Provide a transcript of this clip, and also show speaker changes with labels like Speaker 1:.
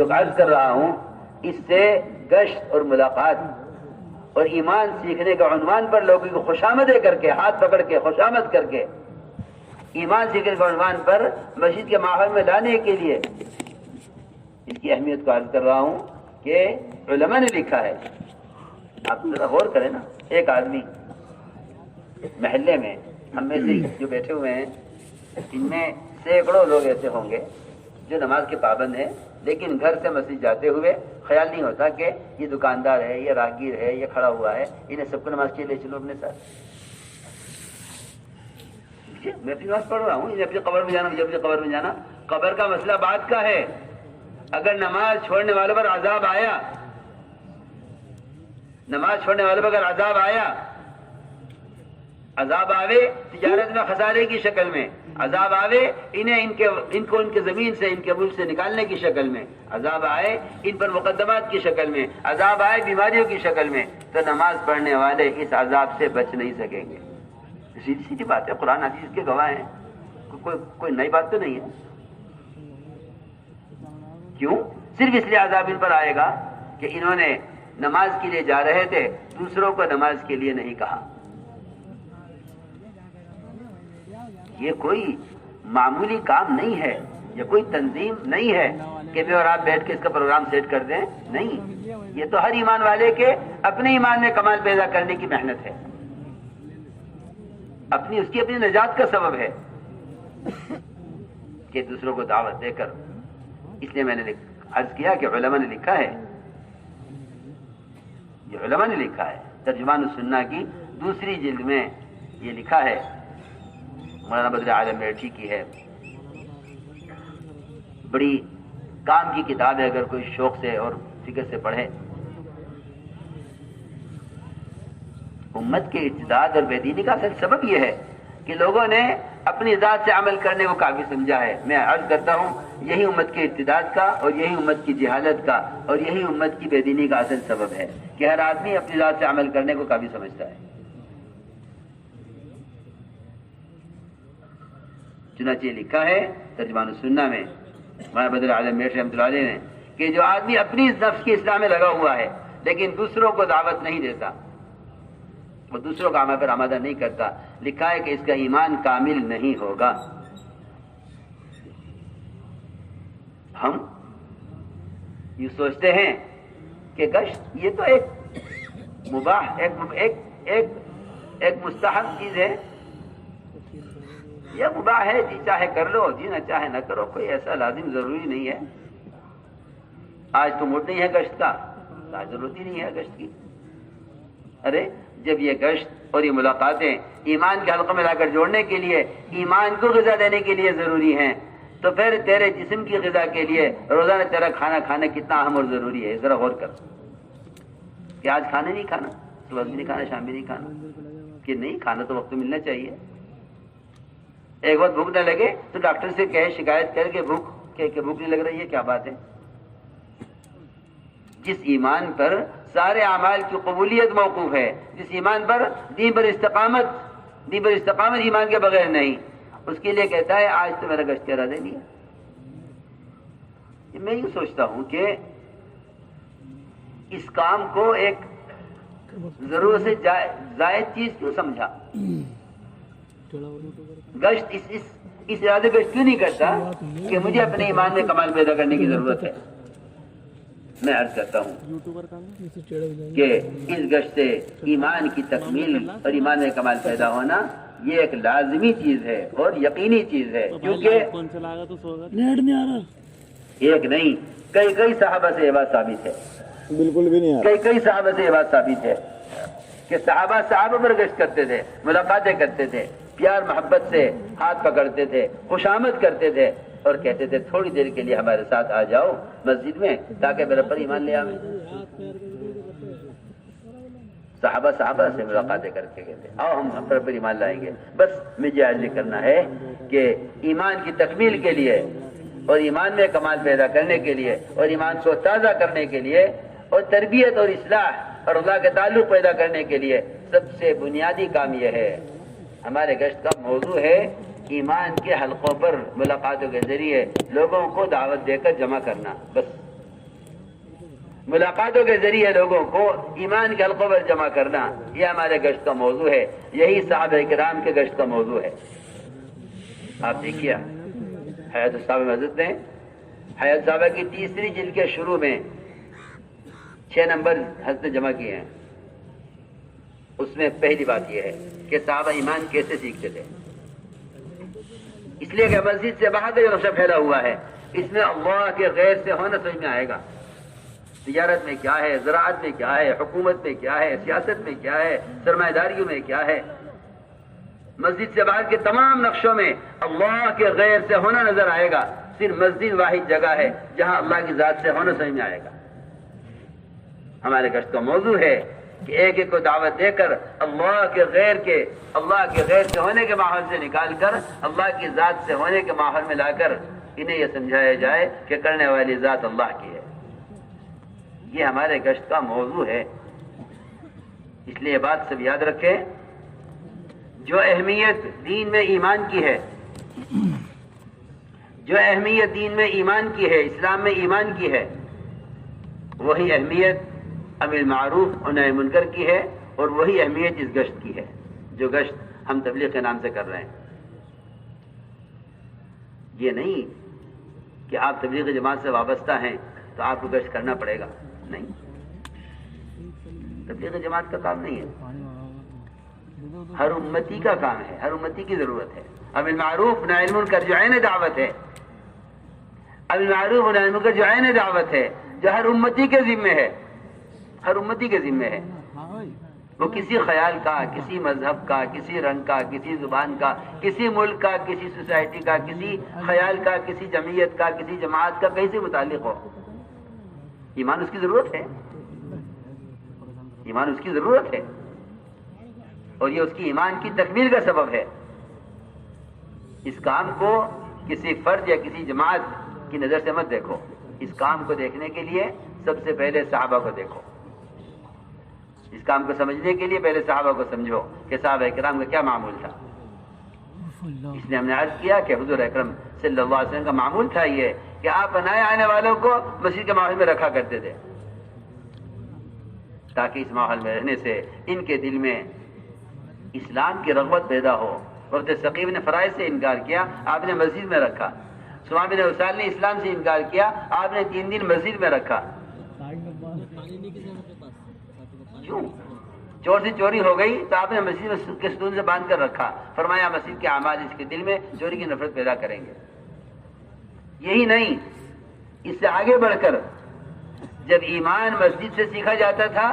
Speaker 1: جو عرض کر رہا ہوں اس سے گشت اور ملاقات اور ایمان سیکھنے کا عنوان پر لوگوں کو خوشامدیں کر کے ہاتھ پکڑ کے خوشامد کر کے ایمان سیکھنے کے عنوان پر مسجد کے ماحول میں لانے کے لیے اس کی اہمیت کو عرض کر رہا ہوں کہ علماء نے لکھا ہے. آپ ذرا غور کریں نا. ایک آدمی محلے میں ہم میں سے جو بیٹھے ہوئے ہیں ان میں سینکڑوں لوگ ایسے ہوں گے جو نماز کے پابند ہیں لیکن گھر سے مسجد جاتے ہوئے خیال نہیں ہوتا کہ یہ دکاندار ہے یہ راہگیر ہے یہ کھڑا ہوا ہے انہیں سب کو نماز کے لیے چلو اپنے ساتھ. میں اپنی نماز پڑھ رہا ہوں انہیں اپنی قبر میں جانا مجھے اپنی قبر میں جانا. قبر کا مسئلہ بات کا ہے. اگر نماز چھوڑنے والوں پر عذاب آیا نماز چھوڑنے والوں پر اگر عذاب آیا عذاب آوے تجارت میں خسارے کی شکل میں عذاب آوے انہیں ان کو ان کے زمین سے ان کے ملک سے نکالنے کی شکل میں عذاب آئے ان پر مقدمات کی شکل میں عذاب آئے بیماریوں کی شکل میں تو نماز پڑھنے والے اس عذاب سے بچ نہیں سکیں گے. سیدھی سیدھی بات ہے. قرآن حدیث کے گواہ ہیں. کوئی نئی بات تو نہیں ہے. کیوں؟ صرف اس لیے عذاب ان پر آئے گا کہ انہوں نے نماز کے لیے جا رہے تھے دوسروں کو نماز کے لیے نہیں کہا. یہ کوئی معمولی کام نہیں ہے. یہ کوئی تنظیم نہیں ہے کہ میں اور آپ بیٹھ کے اس کا پروگرام سیٹ کر دیں. نہیں, یہ تو ہر ایمان والے کے اپنے ایمان میں کمال پیدا کرنے کی محنت ہے. اس کی اپنی نجات کا سبب ہے کہ دوسروں کو دعوت دے کر. اس لیے میں نے عرض کیا کہ علماء نے لکھا ہے. یہ علماء نے لکھا ہے. ترجمان السنہ کی دوسری جلد میں یہ لکھا ہے. مولانا بدر عالم میرٹھی کی ہے. بڑی کام کی کتاب ہے اگر کوئی شوق سے اور فکر سے پڑھے. امت کے ارتداد اور بے دینی کا اصل سبب یہ ہے کہ لوگوں نے اپنی ذات سے عمل کرنے کو کافی سمجھا ہے. میں عرض کرتا ہوں یہی امت کے ارتداد کا اور یہی امت کی جہالت کا اور یہی امت کی بے دینی کا اصل سبب ہے کہ ہر آدمی اپنی ذات سے عمل کرنے کو کافی سمجھتا ہے. چنانچہ لکھا ہے ترجمان السنہ میں مولانا بدر عالم میرٹھی رحمۃ اللہ علیہ نے کہ جو آدمی اپنی نفس کی اصلاح میں لگا ہوا ہے لیکن دوسروں کو دعوت نہیں دیتا وہ دوسروں کا عمل پر آمادہ نہیں کرتا, لکھا ہے کہ اس کا ایمان کامل نہیں ہوگا. ہم یہ سوچتے ہیں کہ گشت یہ تو ایک مباح ایک مستحب چیز ہے. یہ مباح ہے, جی چاہے کر لو جی نہ چاہے نہ کرو, کوئی ایسا لازم ضروری نہیں ہے. آج تو موڈ نہیں ہے گشت کا, آج ضرورت ہی نہیں ہے گشت کی. ارے جب یہ گشت اور یہ ملاقاتیں ایمان کے حلقوں میں لا کر جوڑنے کے لیے ایمان کو غذا دینے کے لیے ضروری ہیں تو پھر تیرے جسم کی غذا کے لیے روزانہ تیرا کھانا کھانا کتنا اہم اور ضروری ہے. ذرا غور کر کہ آج کھانا نہیں کھانا, صبح بھی نہیں کھانا, شام بھی نہیں کھانا, کہ نہیں کھانا تو وقت ملنا چاہیے. ایک وقت بھوک نہ لگے تو ڈاکٹر سے کہے شکایت کر کے بھوک نہیں لگ رہی ہے, کیا بات ہے. جس ایمان پر سارے اعمال کی قبولیت موقوف ہے, جس ایمان پر دین پر استقامت ایمان کے بغیر نہیں, اس کے لیے کہتا ہے آج تو میرا گشت ارادہ نہیں ہے. میں یہ سوچتا ہوں کہ اس کام کو ایک ضرورت سے زائد چیز کیوں سمجھا. گشت اس ارادے گشت کیوں نہیں کرتا کہ مجھے اپنے ایمان میں کمال پیدا کرنے کی ضرورت ہے. میں عرض کرتا ہوں کہ اس گشت سے ایمان کی تکمیل اور ایمان میں کمال پیدا ہونا یہ ایک لازمی چیز ہے اور یقینی چیز ہے, کیونکہ ایک نہیں کئی صحابہ سے یہ بات ثابت ہے.
Speaker 2: بالکل بھی نہیں,
Speaker 1: کئی صحابہ سے یہ بات ثابت ہے کہ صحابہ پر گشت کرتے تھے, ملاقاتیں کرتے تھے, پیار محبت سے ہاتھ پکڑتے تھے, خوشامد کرتے تھے اور کہتے تھے تھوڑی دیر کے لیے ہمارے ساتھ آ جاؤ مسجد میں تاکہ میرے پر ایمان لے آئے. صحابہ سے ملاقاتیں کر کے کہتے آؤ ہم پر ایمان لائیں گے. بس مجھے عرض کرنا ہے کہ ایمان کی تکمیل کے لیے اور ایمان میں کمال پیدا کرنے کے لیے اور ایمان کو تازہ کرنے کے لیے اور تربیت اور اصلاح اور اللہ کے تعلق پیدا کرنے کے لیے سب سے بنیادی کام یہ ہے. ہمارے گشت کا موضوع ہے ایمان کے حلقوں پر ملاقاتوں کے ذریعے لوگوں کو دعوت دے کر جمع کرنا. بس ملاقاتوں کے ذریعے لوگوں کو ایمان کے حلقوں پر جمع کرنا، یہ ہمارے گشت کا موضوع ہے، یہی صحابہ کرام کے گشت کا موضوع ہے۔ آپ دیکھیے حیات الصحابہ مسجد میں حیات الصحابہ کی تیسری جلد کے شروع میں 6 نمبر حضرت نے جمع کیے ہیں۔ اس میں پہلی بات یہ ہے کہ صحابہ ایمان کیسے سیکھتے تھے، اس لیے کہ مسجد سے باہر کا جو نقشہ پھیلا ہوا ہے اس میں اللہ کے غیر سے ہونا سمجھ میں آئے گا۔ تجارت میں کیا ہے، زراعت میں کیا ہے، حکومت میں کیا ہے، سیاست میں کیا ہے، سرمایہ داریوں میں کیا ہے، مسجد سے باہر کے تمام نقشوں میں اللہ کے غیر سے ہونا نظر آئے گا۔ صرف مسجد واحد جگہ ہے جہاں اللہ کی ذات سے ہونا سمجھ میں آئے گا۔ ہمارے گشت کا موضوع ہے کہ ایک ایک کو دعوت دے کر اللہ کے غیر سے ہونے کے ماحول سے نکال کر اللہ کی ذات سے ہونے کے ماحول میں لا کر انہیں یہ سمجھایا جائے کہ کرنے والی ذات اللہ کی ہے۔ یہ ہمارے گشت کا موضوع ہے، اس لیے یہ بات سب یاد رکھیں، جو اہمیت دین میں ایمان کی ہے، جو اہمیت دین میں ایمان کی ہے، اسلام میں ایمان کی ہے، وہی اہمیت امر بالمعروف اور نہی عن المنکر کی ہے، اور وہی اہمیت اس گشت کی ہے جو گشت ہم تبلیغ کے نام سے کر رہے ہیں۔ یہ نہیں کہ آپ تبلیغ جماعت سے وابستہ ہیں تو آپ کو گشت کرنا پڑے گا، نہیں، تبلیغ جماعت کا کام نہیں ہے، ہر امتی کا کام ہے، ہر امتی کی ضرورت ہے۔ امر بالمعروف نہی عن المنکر جو عین دعوت ہے، امر بالمعروف نہی عن المنکر جو عین دعوت ہے، جو ہر امتی کے ذمہ ہے، ہر امتی کے ذمہ ہے۔ وہ کسی خیال کا، کسی مذہب کا، کسی رنگ کا، کسی زبان کا، کسی ملک کا، کسی سوسائٹی کا، کسی خیال کا، کسی جمعیت کا، کسی جماعت کا کیسے متعلق ہو، ایمان اس کی ضرورت ہے، ایمان اس کی ضرورت ہے، اور یہ اس کی ایمان کی تکمیل کا سبب ہے۔ اس کام کو کسی فرد یا کسی جماعت کی نظر سے مت دیکھو، اس کام کو دیکھنے کے لیے سب سے پہلے صحابہ کو دیکھو، اس کام کو سمجھنے کے لیے پہلے صحابہ کو سمجھو کہ صحابہ کرام کا کیا معمول تھا۔ اس لیے ہم نے عرض کیا کہ حضور اکرم صلی اللہ علیہ وسلم کا معمول تھا یہ کہ آپ نئے آنے والوں کو مسجد کے ماحول میں رکھا کرتے تھے، تاکہ اس ماحول میں رہنے سے ان کے دل میں اسلام کی رغبت پیدا ہو۔ حضرت ثقیف نے فرائض سے انکار کیا، آپ نے مسجد میں رکھا۔ سما بن وسال نے اسلام سے انکار کیا، آپ نے 3 دن مسجد میں رکھا۔ کیوں؟ چور سے چوری ہو گئی تو آپ نے مسجد میں کے ستون سے باندھ کر رکھا، فرمایا مسجد کے اعمال اس کے دل میں چوری کی نفرت پیدا کریں گے۔ یہی نہیں، اس سے آگے بڑھ کر جب ایمان مسجد سے سیکھا جاتا تھا